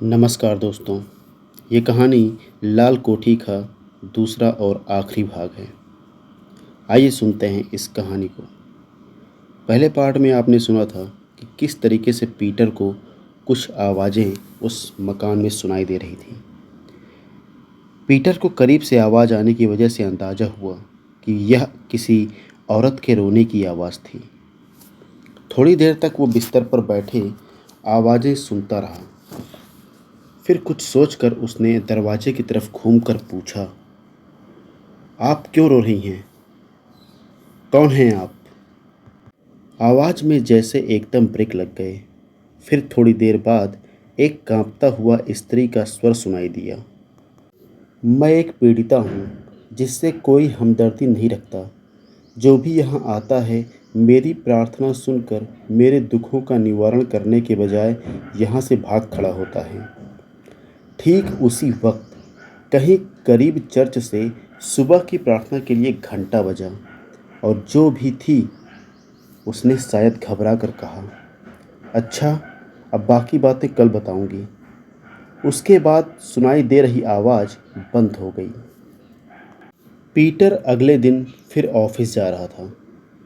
नमस्कार दोस्तों। ये कहानी लाल कोठी का दूसरा और आखिरी भाग है। आइए सुनते हैं इस कहानी को। पहले पार्ट में आपने सुना था कि किस तरीके से पीटर को कुछ आवाज़ें उस मकान में सुनाई दे रही थी। पीटर को करीब से आवाज़ आने की वजह से अंदाज़ा हुआ कि यह किसी औरत के रोने की आवाज़ थी। थोड़ी देर तक वो बिस्तर पर बैठे आवाज़ें सुनता रहा। फिर कुछ सोचकर उसने दरवाजे की तरफ घूमकर पूछा, आप क्यों रो रही हैं? कौन हैं आप? आवाज़ में जैसे एकदम ब्रेक लग गए। फिर थोड़ी देर बाद एक कांपता हुआ स्त्री का स्वर सुनाई दिया। मैं एक पीड़िता हूँ जिससे कोई हमदर्दी नहीं रखता। जो भी यहाँ आता है मेरी प्रार्थना सुनकर मेरे दुखों का निवारण करने के बजाय यहाँ से भाग खड़ा होता है। ठीक उसी वक्त कहीं करीब चर्च से सुबह की प्रार्थना के लिए घंटा बजा और जो भी थी उसने शायद घबरा कर कहा, अच्छा अब बाकी बातें कल बताऊंगी। उसके बाद सुनाई दे रही आवाज़ बंद हो गई। पीटर अगले दिन फिर ऑफिस जा रहा था।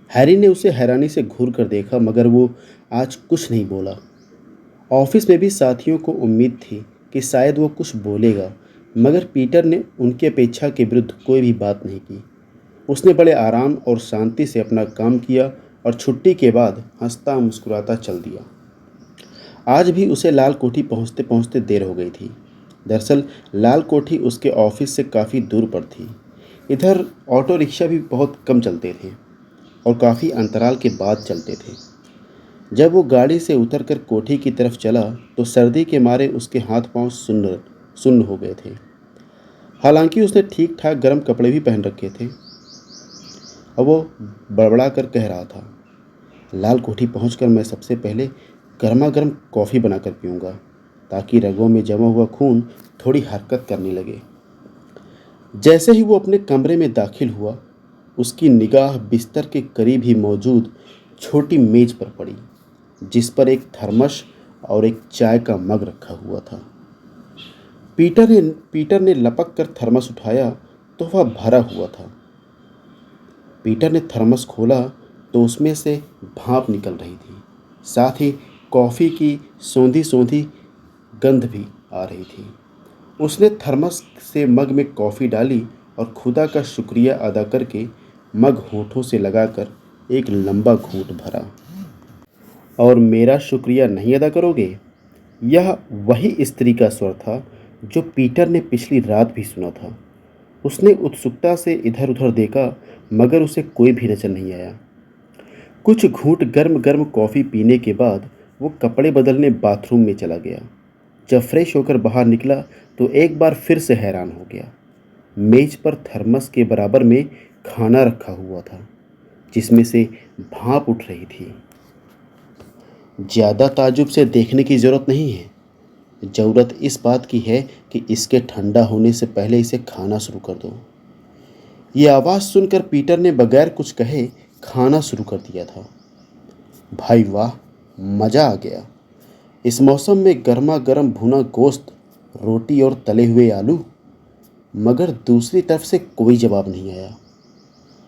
हैरी ने उसे हैरानी से घूर कर देखा मगर वो आज कुछ नहीं बोला। ऑफिस में भी साथियों को उम्मीद थी कि शायद वो कुछ बोलेगा मगर पीटर ने उनकी अपेक्षा के विरुद्ध कोई भी बात नहीं की। उसने बड़े आराम और शांति से अपना काम किया और छुट्टी के बाद हंसता मुस्कुराता चल दिया। आज भी उसे लाल कोठी पहुंचते पहुंचते देर हो गई थी। दरअसल लाल कोठी उसके ऑफिस से काफ़ी दूर पर थी। इधर ऑटो रिक्शा भी बहुत कम चलते थे और काफ़ी अंतराल के बाद चलते थे। जब वो गाड़ी से उतरकर कोठी की तरफ चला तो सर्दी के मारे उसके हाथ पांव सुन्न सुन्न हो गए थे। हालांकि उसने ठीक ठाक गर्म कपड़े भी पहन रखे थे। अब वो बड़बड़ा कर कह रहा था, लाल कोठी पहुंचकर मैं सबसे पहले गर्मा गर्म कॉफ़ी बनाकर पीऊँगा ताकि रगों में जमा हुआ खून थोड़ी हरकत करने लगे। जैसे ही वो अपने कमरे में दाखिल हुआ उसकी निगाह बिस्तर के करीब ही मौजूद छोटी मेज़ पर पड़ी जिस पर एक थर्मस और एक चाय का मग रखा हुआ था। पीटर ने लपक कर थर्मस उठाया तो वह भरा हुआ था। पीटर ने थर्मस खोला तो उसमें से भाप निकल रही थी। साथ ही कॉफ़ी की सौंधी सौंधी गंध भी आ रही थी। उसने थर्मस से मग में कॉफ़ी डाली और खुदा का शुक्रिया अदा करके मग होठों से लगाकर एक लंबा घूंट भरा। और मेरा शुक्रिया नहीं अदा करोगे? यह वही स्त्री का स्वर था जो पीटर ने पिछली रात भी सुना था। उसने उत्सुकता से इधर उधर देखा मगर उसे कोई भी नजर नहीं आया। कुछ घूंट गर्म गर्म कॉफ़ी पीने के बाद वो कपड़े बदलने बाथरूम में चला गया। जब फ्रेश होकर बाहर निकला तो एक बार फिर से हैरान हो गया। मेज पर थर्मस के बराबर में खाना रखा हुआ था जिसमें से भाप उठ रही थी। ज़्यादा ताज्जुब से देखने की ज़रूरत नहीं है। ज़रूरत इस बात की है कि इसके ठंडा होने से पहले इसे खाना शुरू कर दो। ये आवाज़ सुनकर पीटर ने बगैर कुछ कहे खाना शुरू कर दिया था। भाई वाह, मज़ा आ गया। इस मौसम में गर्मा गर्म भुना गोश्त, रोटी और तले हुए आलू। मगर दूसरी तरफ से कोई जवाब नहीं आया।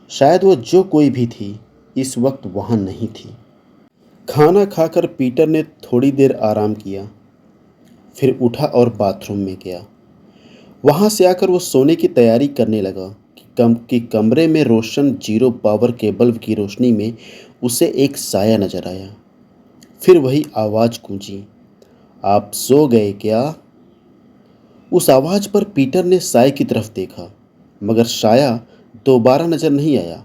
शायद वो जो कोई भी थी इस वक्त वहाँ नहीं थी। खाना खाकर पीटर ने थोड़ी देर आराम किया, फिर उठा और बाथरूम में गया। वहाँ से आकर वो सोने की तैयारी करने लगा कि कमरे में रोशन जीरो पावर के बल्ब की रोशनी में उसे एक साया नजर आया। फिर वही आवाज़ गूंजी, आप सो गए क्या? उस आवाज़ पर पीटर ने साए की तरफ देखा मगर साया दोबारा नजर नहीं आया।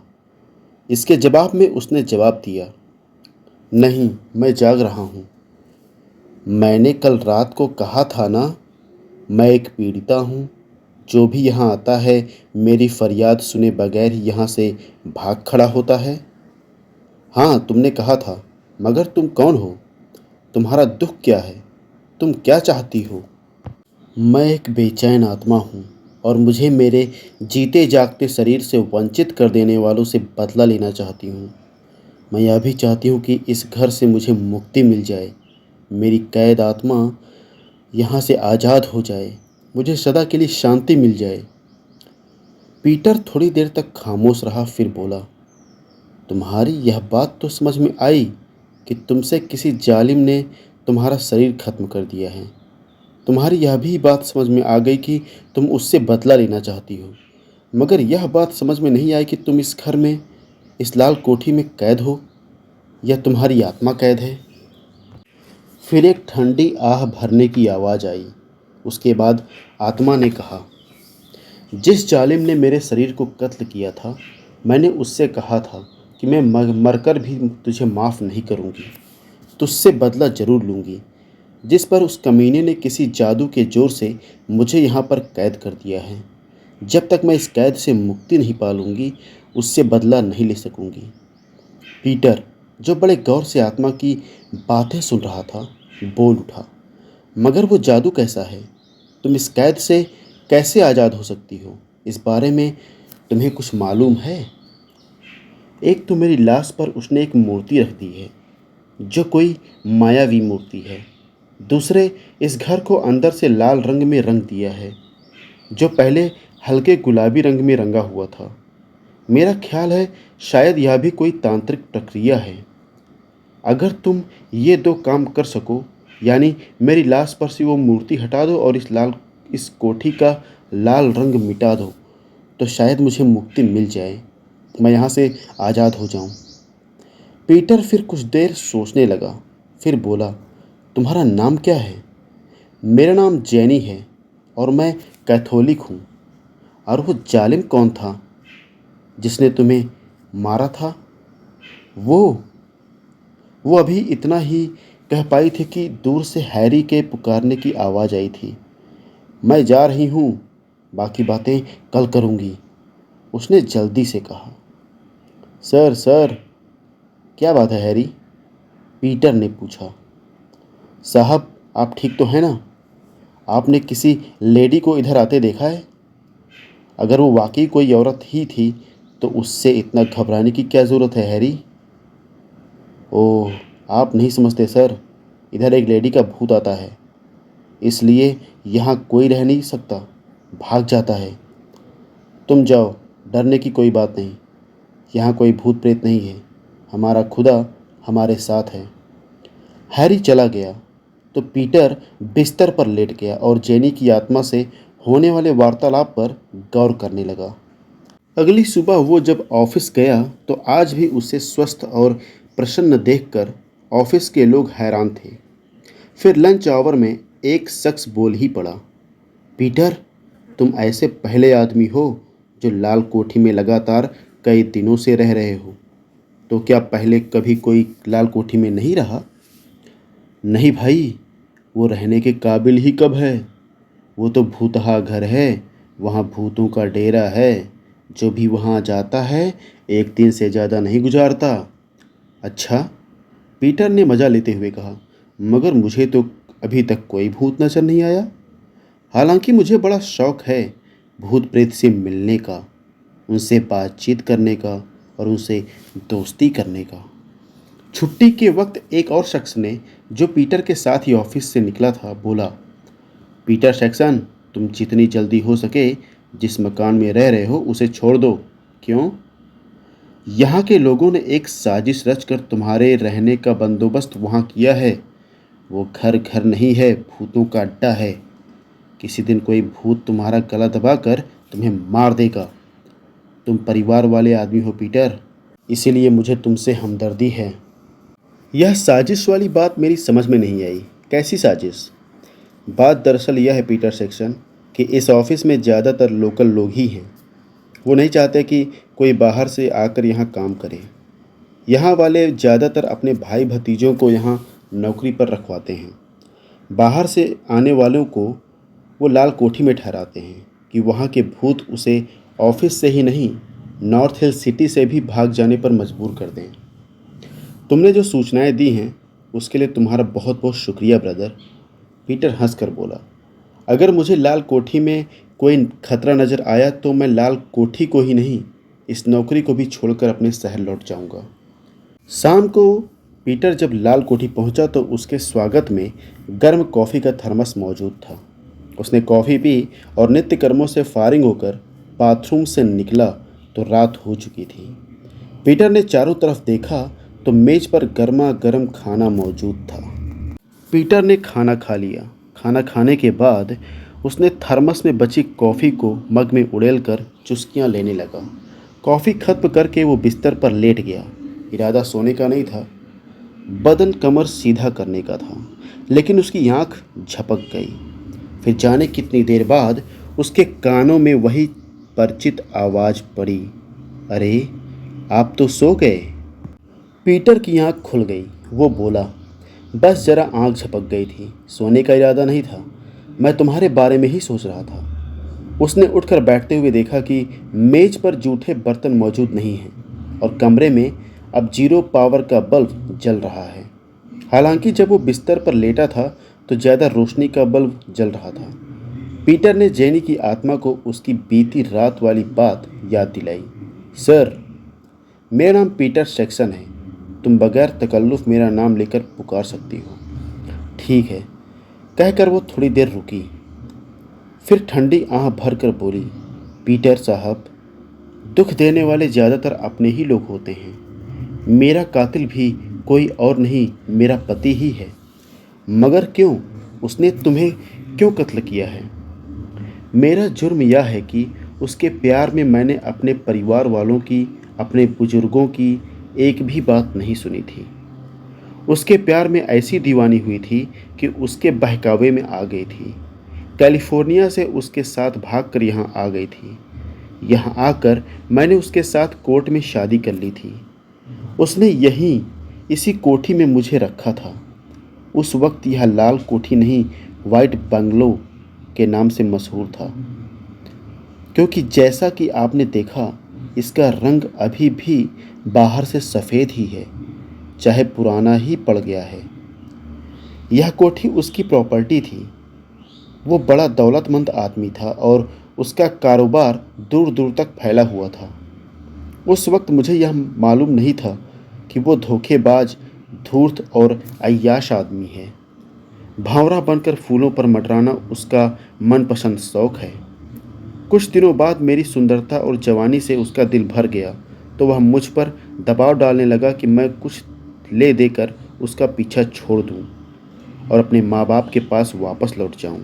इसके जवाब में उसने जवाब दिया, नहीं, मैं जाग रहा हूँ। मैंने कल रात को कहा था ना, मैं एक पीड़िता हूँ। जो भी यहाँ आता है मेरी फरियाद सुने बगैर ही यहाँ से भाग खड़ा होता है। हाँ, तुमने कहा था, मगर तुम कौन हो? तुम्हारा दुख क्या है? तुम क्या चाहती हो? मैं एक बेचैन आत्मा हूँ और मुझे मेरे जीते जागते शरीर से वंचित कर देने वालों से बदला लेना चाहती हूँ। मैं यह भी चाहती हूँ कि इस घर से मुझे मुक्ति मिल जाए। मेरी कैद आत्मा यहाँ से आज़ाद हो जाए, मुझे सदा के लिए शांति मिल जाए। पीटर थोड़ी देर तक खामोश रहा, फिर बोला, तुम्हारी यह बात तो समझ में आई कि तुमसे किसी जालिम ने तुम्हारा शरीर खत्म कर दिया है। तुम्हारी यह भी बात समझ में आ गई कि तुम उससे बदला लेना चाहती हो, मगर यह बात समझ में नहीं आई कि तुम इस घर में, इस लाल कोठी में कैद हो या तुम्हारी आत्मा कैद है। फिर एक ठंडी आह भरने की आवाज़ आई। उसके बाद आत्मा ने कहा, जिस जालिम ने मेरे शरीर को कत्ल किया था, मैंने उससे कहा था कि मैं मरकर भी तुझे माफ़ नहीं करूँगी, तुझसे बदला ज़रूर लूँगी। जिस पर उस कमीने ने किसी जादू के ज़ोर से मुझे यहाँ पर कैद कर दिया है। जब तक मैं इस कैद से मुक्ति नहीं पा लूँगी, उससे बदला नहीं ले सकूँगी। पीटर, जो बड़े गौर से आत्मा की बातें सुन रहा था, बोल उठा, मगर वो जादू कैसा है? तुम इस कैद से कैसे आज़ाद हो सकती हो? इस बारे में तुम्हें कुछ मालूम है? एक तो मेरी लाश पर उसने एक मूर्ति रख दी है, जो कोई मायावी मूर्ति है। दूसरे, इस घर को अंदर से लाल रंग में रंग दिया है, जो पहले हल्के गुलाबी रंग में रंगा हुआ था। मेरा ख्याल है शायद यह भी कोई तांत्रिक प्रक्रिया है। अगर तुम ये दो काम कर सको, यानी मेरी लाश पर से वो मूर्ति हटा दो और इस कोठी का लाल रंग मिटा दो, तो शायद मुझे मुक्ति मिल जाए, मैं यहाँ से आज़ाद हो जाऊँ। पीटर फिर कुछ देर सोचने लगा, फिर बोला, तुम्हारा नाम क्या है? मेरा नाम जैनी है और मैं कैथोलिक हूँ। और वो जालिम कौन था जिसने तुम्हें मारा था? वो वो अभी इतना ही कह पाई थी कि दूर से हैरी के पुकारने की आवाज़ आई थी। मैं जा रही हूँ, बाकी बातें कल करूँगी, उसने जल्दी से कहा। सर सर, क्या बात है हैरी? पीटर ने पूछा। साहब, आप ठीक तो हैं ना? आपने किसी लेडी को इधर आते देखा है? अगर वो वाकई कोई औरत ही थी तो उससे इतना घबराने की क्या ज़रूरत है हैरी? ओह, आप नहीं समझते सर, इधर एक लेडी का भूत आता है, इसलिए यहाँ कोई रह नहीं सकता, भाग जाता है। तुम जाओ, डरने की कोई बात नहीं, यहाँ कोई भूत प्रेत नहीं है, हमारा खुदा हमारे साथ है। हैरी चला गया तो पीटर बिस्तर पर लेट गया और जेनी की आत्मा से होने वाले वार्तालाप पर गौर करने लगा। अगली सुबह वो जब ऑफिस गया तो आज भी उसे स्वस्थ और प्रसन्न देखकर ऑफिस के लोग हैरान थे। फिर लंच आवर में एक शख्स बोल ही पड़ा, पीटर, तुम ऐसे पहले आदमी हो जो लाल कोठी में लगातार कई दिनों से रह रहे हो। तो क्या पहले कभी कोई लाल कोठी में नहीं रहा? नहीं भाई, वो रहने के काबिल ही कब है। वो तो भूतहा घर है, वहाँ भूतों का डेरा है। जो भी वहाँ जाता है एक दिन से ज़्यादा नहीं गुजारता। अच्छा, पीटर ने मज़ा लेते हुए कहा, मगर मुझे तो अभी तक कोई भूत नजर नहीं आया। हालांकि मुझे बड़ा शौक़ है भूत प्रेत से मिलने का, उनसे बातचीत करने का और उनसे दोस्ती करने का। छुट्टी के वक्त एक और शख्स ने, जो पीटर के साथ ही ऑफिस से निकला था, बोला, पीटर सैक्सन, तुम जितनी जल्दी हो सके जिस मकान में रह रहे हो उसे छोड़ दो। क्यों? यहाँ के लोगों ने एक साजिश रचकर तुम्हारे रहने का बंदोबस्त वहाँ किया है। वो घर घर नहीं है, भूतों का अड्डा है। किसी दिन कोई भूत तुम्हारा गला दबाकर तुम्हें मार देगा। तुम परिवार वाले आदमी हो पीटर, इसीलिए मुझे तुमसे हमदर्दी है। यह साजिश वाली बात मेरी समझ में नहीं आई। कैसी साजिश? बात दरअसल यह है पीटर सेक्शन कि इस ऑफिस में ज़्यादातर लोकल लोग ही हैं। वो नहीं चाहते कि कोई बाहर से आकर यहाँ काम करे। यहाँ वाले ज़्यादातर अपने भाई भतीजों को यहाँ नौकरी पर रखवाते हैं। बाहर से आने वालों को वो लाल कोठी में ठहराते हैं कि वहाँ के भूत उसे ऑफिस से ही नहीं, नॉर्थ हिल सिटी से भी भाग जाने पर मजबूर कर दें। तुमने जो सूचनाएं दी हैं उसके लिए तुम्हारा बहुत बहुत शुक्रिया ब्रदर, पीटर हंसकर बोला। अगर मुझे लाल कोठी में कोई खतरा नज़र आया तो मैं लाल कोठी को ही नहीं, इस नौकरी को भी छोड़कर अपने शहर लौट जाऊंगा। शाम को पीटर जब लाल कोठी पहुंचा तो उसके स्वागत में गर्म कॉफ़ी का थर्मस मौजूद था। उसने कॉफ़ी पी और नित्य कर्मों से फारिग होकर बाथरूम से निकला तो रात हो चुकी थी। पीटर ने चारों तरफ देखा तो मेज पर गर्मा गर्म खाना मौजूद था। पीटर ने खाना खा लिया। खाना खाने के बाद उसने थर्मस में बची कॉफ़ी को मग में उड़ेलकर चुस्कियां लेने लगा। कॉफ़ी खत्म करके वो बिस्तर पर लेट गया। इरादा सोने का नहीं था, बदन कमर सीधा करने का था, लेकिन उसकी आंख झपक गई। फिर जाने कितनी देर बाद उसके कानों में वही परिचित आवाज़ पड़ी, अरे आप तो सो गए। पीटर की आंख खुल गई। वो बोला, बस जरा आंख झपक गई थी, सोने का इरादा नहीं था, मैं तुम्हारे बारे में ही सोच रहा था। उसने उठकर बैठते हुए देखा कि मेज पर जूठे बर्तन मौजूद नहीं हैं और कमरे में अब 0 पावर का बल्ब जल रहा है। हालांकि जब वो बिस्तर पर लेटा था तो ज़्यादा रोशनी का बल्ब जल रहा था। पीटर ने जेनी की आत्मा को उसकी बीती रात वाली बात याद दिलाई। सर, मेरा नाम पीटर सेक्सन है, तुम बगैर तकल्लुफ़ मेरा नाम लेकर पुकार सकती हो। ठीक है, कहकर वो थोड़ी देर रुकी, फिर ठंडी आह भर कर बोली, पीटर साहब, दुख देने वाले ज़्यादातर अपने ही लोग होते हैं। मेरा कातिल भी कोई और नहीं, मेरा पति ही है। मगर क्यों? उसने तुम्हें क्यों कत्ल किया है? मेरा जुर्म यह है कि उसके प्यार में मैंने अपने परिवार वालों की, अपने बुजुर्गों की एक भी बात नहीं सुनी थी। उसके प्यार में ऐसी दीवानी हुई थी कि उसके बहकावे में आ गई थी। कैलिफोर्निया से उसके साथ भागकर यहाँ आ गई थी। यहाँ आकर मैंने उसके साथ कोर्ट में शादी कर ली थी। उसने यहीं इसी कोठी में मुझे रखा था। उस वक्त यह लाल कोठी नहीं, वाइट बंगलो के नाम से मशहूर था, क्योंकि जैसा कि आपने देखा इसका रंग अभी भी बाहर से सफ़ेद ही है, चाहे पुराना ही पड़ गया है। यह कोठी उसकी प्रॉपर्टी थी। वो बड़ा दौलतमंद आदमी था और उसका कारोबार दूर दूर तक फैला हुआ था। उस वक्त मुझे यह मालूम नहीं था कि वो धोखेबाज, धूर्त और अय्याश आदमी है। भांवरा बनकर फूलों पर मंडराना उसका मनपसंद शौक है। कुछ दिनों बाद मेरी सुंदरता और जवानी से उसका दिल भर गया तो वह मुझ पर दबाव डालने लगा कि मैं कुछ ले देकर उसका पीछा छोड़ दूं और अपने माँ बाप के पास वापस लौट जाऊं।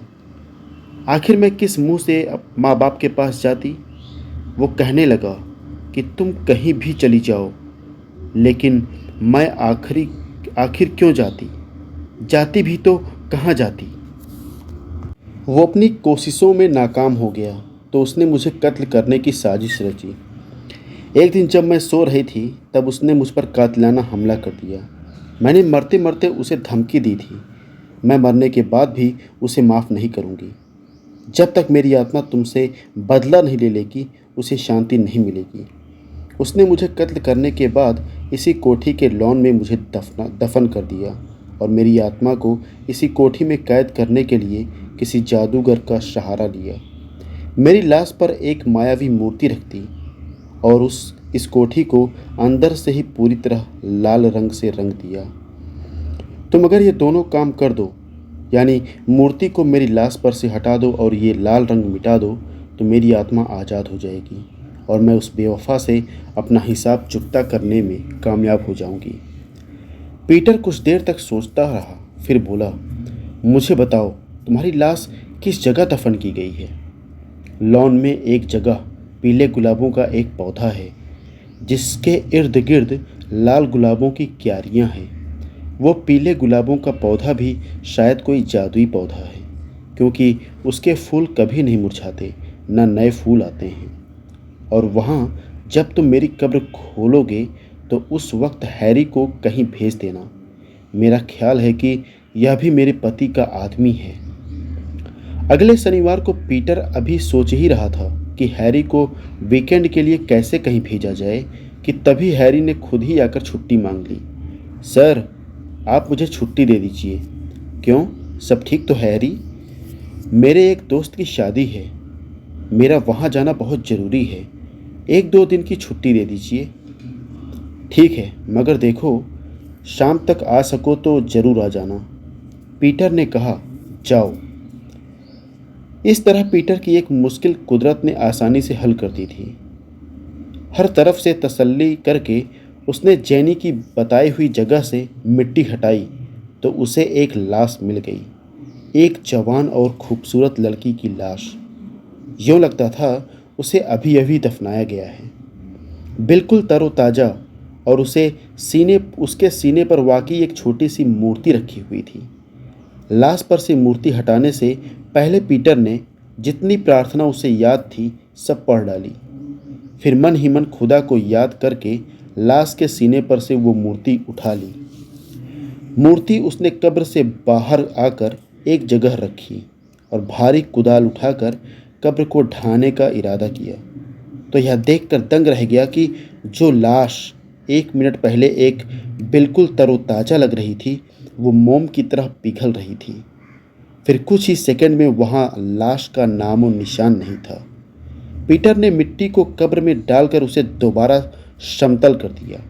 आखिर मैं किस मुंह से माँ बाप के पास जाती? वो कहने लगा कि तुम कहीं भी चली जाओ, लेकिन मैं आखिर क्यों जाती? जाती भी तो कहाँ जाती? वो अपनी कोशिशों में नाकाम हो गया तो उसने मुझे कत्ल करने की साजिश रची। एक दिन जब मैं सो रही थी तब उसने मुझ पर कातिलाना हमला कर दिया। मैंने मरते मरते उसे धमकी दी थी, मैं मरने के बाद भी उसे माफ़ नहीं करूँगी। जब तक मेरी आत्मा तुमसे बदला नहीं ले लेगी उसे शांति नहीं मिलेगी। उसने मुझे कत्ल करने के बाद इसी कोठी के लॉन में मुझे दफन कर दिया और मेरी आत्मा को इसी कोठी में कैद करने के लिए किसी जादूगर का सहारा लिया। मेरी लाश पर एक मायावी मूर्ति रख दी और इस कोठी को अंदर से ही पूरी तरह लाल रंग से रंग दिया। तुम अगर ये दोनों काम कर दो, यानी मूर्ति को मेरी लाश पर से हटा दो और ये लाल रंग मिटा दो, तो मेरी आत्मा आज़ाद हो जाएगी और मैं उस बेवफा से अपना हिसाब चुकता करने में कामयाब हो जाऊंगी। पीटर कुछ देर तक सोचता रहा, फिर बोला, मुझे बताओ तुम्हारी लाश किस जगह दफन की गई है? लॉन में एक जगह पीले गुलाबों का एक पौधा है जिसके इर्द गिर्द लाल गुलाबों की क्यारियां हैं। वो पीले गुलाबों का पौधा भी शायद कोई जादुई पौधा है, क्योंकि उसके फूल कभी नहीं मुरझाते, न नए फूल आते हैं। और वहाँ जब तुम मेरी कब्र खोलोगे तो उस वक्त हैरी को कहीं भेज देना। मेरा ख्याल है कि यह भी मेरे पति का आदमी है। अगले शनिवार को पीटर अभी सोच ही रहा था कि हैरी को वीकेंड के लिए कैसे कहीं भेजा जाए कि तभी हैरी ने खुद ही आकर छुट्टी मांग ली। सर, आप मुझे छुट्टी दे दीजिए। क्यों, सब ठीक तो है हैरी? मेरे एक दोस्त की शादी है, मेरा वहाँ जाना बहुत ज़रूरी है। 1-2 दिन की छुट्टी दे दीजिए। ठीक है, मगर देखो, शाम तक आ सको तो ज़रूर आ जाना। पीटर ने कहा, जाओ। इस तरह पीटर की एक मुश्किल कुदरत ने आसानी से हल कर दी थी। हर तरफ से तसल्ली करके उसने जेनी की बताई हुई जगह से मिट्टी हटाई तो उसे एक लाश मिल गई, एक जवान और खूबसूरत लड़की की लाश। यूँ लगता था उसे अभी अभी दफनाया गया है, बिल्कुल तरोताज़ा, और उसके सीने पर वाकई एक छोटी सी मूर्ति रखी हुई थी। लाश पर से मूर्ति हटाने से पहले पीटर ने जितनी प्रार्थना उसे याद थी सब पढ़ डाली। फिर मन ही मन खुदा को याद करके लाश के सीने पर से वो मूर्ति उठा ली। मूर्ति उसने कब्र से बाहर आकर एक जगह रखी और भारी कुदाल उठाकर कब्र को ढाने का इरादा किया तो यह देखकर दंग रह गया कि जो लाश 1 मिनट पहले एक बिल्कुल तरोताज़ा लग रही थी वो मोम की तरह पिघल रही थी। फिर कुछ ही सेकंड में वहाँ लाश का नामो निशान नहीं था। पीटर ने मिट्टी को कब्र में डालकर उसे दोबारा समतल कर दिया।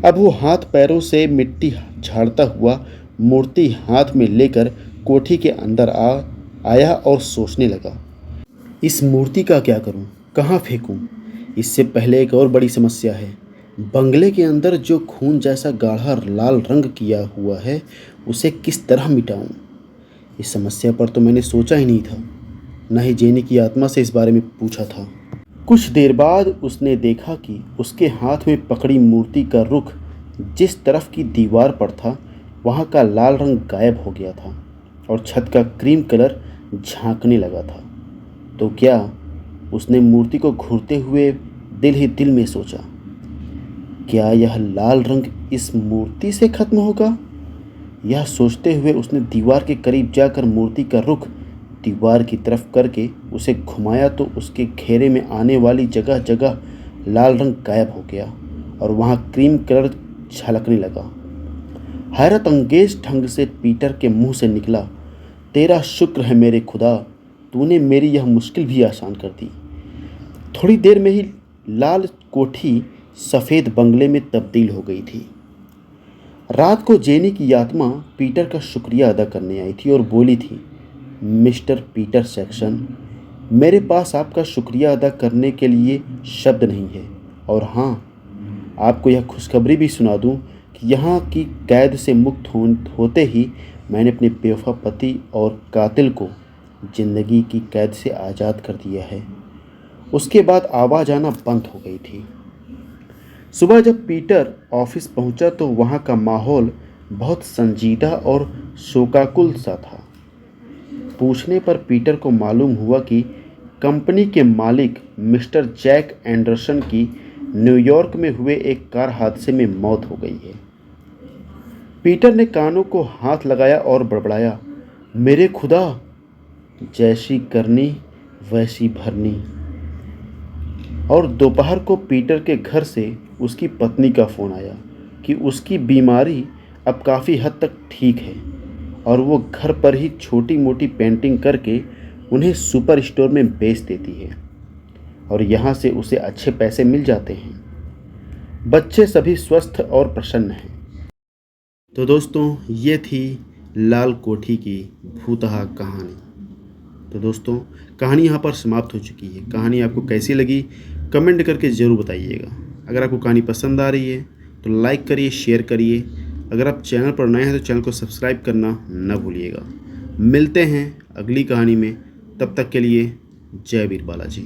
अब वो हाथ पैरों से मिट्टी झाड़ता हुआ मूर्ति हाथ में लेकर कोठी के अंदर आया और सोचने लगा, इस मूर्ति का क्या करूं, कहाँ फेंकूं? इससे पहले एक और बड़ी समस्या है। बंगले के अंदर जो खून जैसा गाढ़ा लाल रंग किया हुआ है उसे किस तरह मिटाऊं? इस समस्या पर तो मैंने सोचा ही नहीं था, न ही जेनी की आत्मा से इस बारे में पूछा था। कुछ देर बाद उसने देखा कि उसके हाथ में पकड़ी मूर्ति का रुख जिस तरफ की दीवार पर था वहाँ का लाल रंग गायब हो गया था और छत का क्रीम कलर झांकने लगा था। तो क्या? उसने मूर्ति को घूरते हुए दिल ही दिल में सोचा, क्या यह लाल रंग इस मूर्ति से खत्म होगा? यह सोचते हुए उसने दीवार के करीब जाकर मूर्ति का रुख दीवार की तरफ करके उसे घुमाया तो उसके घेरे में आने वाली जगह जगह लाल रंग गायब हो गया और वहाँ क्रीम कलर झलकने लगा। हैरत अंगेज ढंग से पीटर के मुंह से निकला, तेरा शुक्र है मेरे खुदा, तूने मेरी यह मुश्किल भी आसान कर दी। थोड़ी देर में ही लाल कोठी सफ़ेद बंगले में तब्दील हो गई थी। रात को जेनी की आत्मा पीटर का शुक्रिया अदा करने आई थी और बोली थी, मिस्टर पीटर सैक्सन, मेरे पास आपका शुक्रिया अदा करने के लिए शब्द नहीं है। और हाँ, आपको यह खुशखबरी भी सुना दूं कि यहाँ की कैद से मुक्त होते ही मैंने अपने बेवफा पति और कातिल को ज़िंदगी की कैद से आज़ाद कर दिया है। उसके बाद आवाज़ आना बंद हो गई थी। सुबह जब पीटर ऑफिस पहुंचा तो वहाँ का माहौल बहुत संजीदा और शोकाकुल सा था। पूछने पर पीटर को मालूम हुआ कि कंपनी के मालिक मिस्टर जैक एंडरसन की न्यूयॉर्क में हुए एक कार हादसे में मौत हो गई है। पीटर ने कानों को हाथ लगाया और बड़बड़ाया, मेरे खुदा, जैसी करनी वैसी भरनी। और दोपहर को पीटर के घर से उसकी पत्नी का फ़ोन आया कि उसकी बीमारी अब काफ़ी हद तक ठीक है और वो घर पर ही छोटी मोटी पेंटिंग करके उन्हें सुपर स्टोर में बेच देती है और यहाँ से उसे अच्छे पैसे मिल जाते हैं। बच्चे सभी स्वस्थ और प्रसन्न हैं। तो दोस्तों, ये थी लाल कोठी की भूतहा कहानी। तो दोस्तों, कहानी यहाँ पर समाप्त हो चुकी है। कहानी आपको कैसी लगी कमेंट करके ज़रूर बताइएगा। अगर आपको कहानी पसंद आ रही है तो लाइक करिए, शेयर करिए। अगर आप चैनल पर नए हैं तो चैनल को सब्सक्राइब करना न भूलिएगा। मिलते हैं अगली कहानी में, तब तक के लिए जय वीर बालाजी।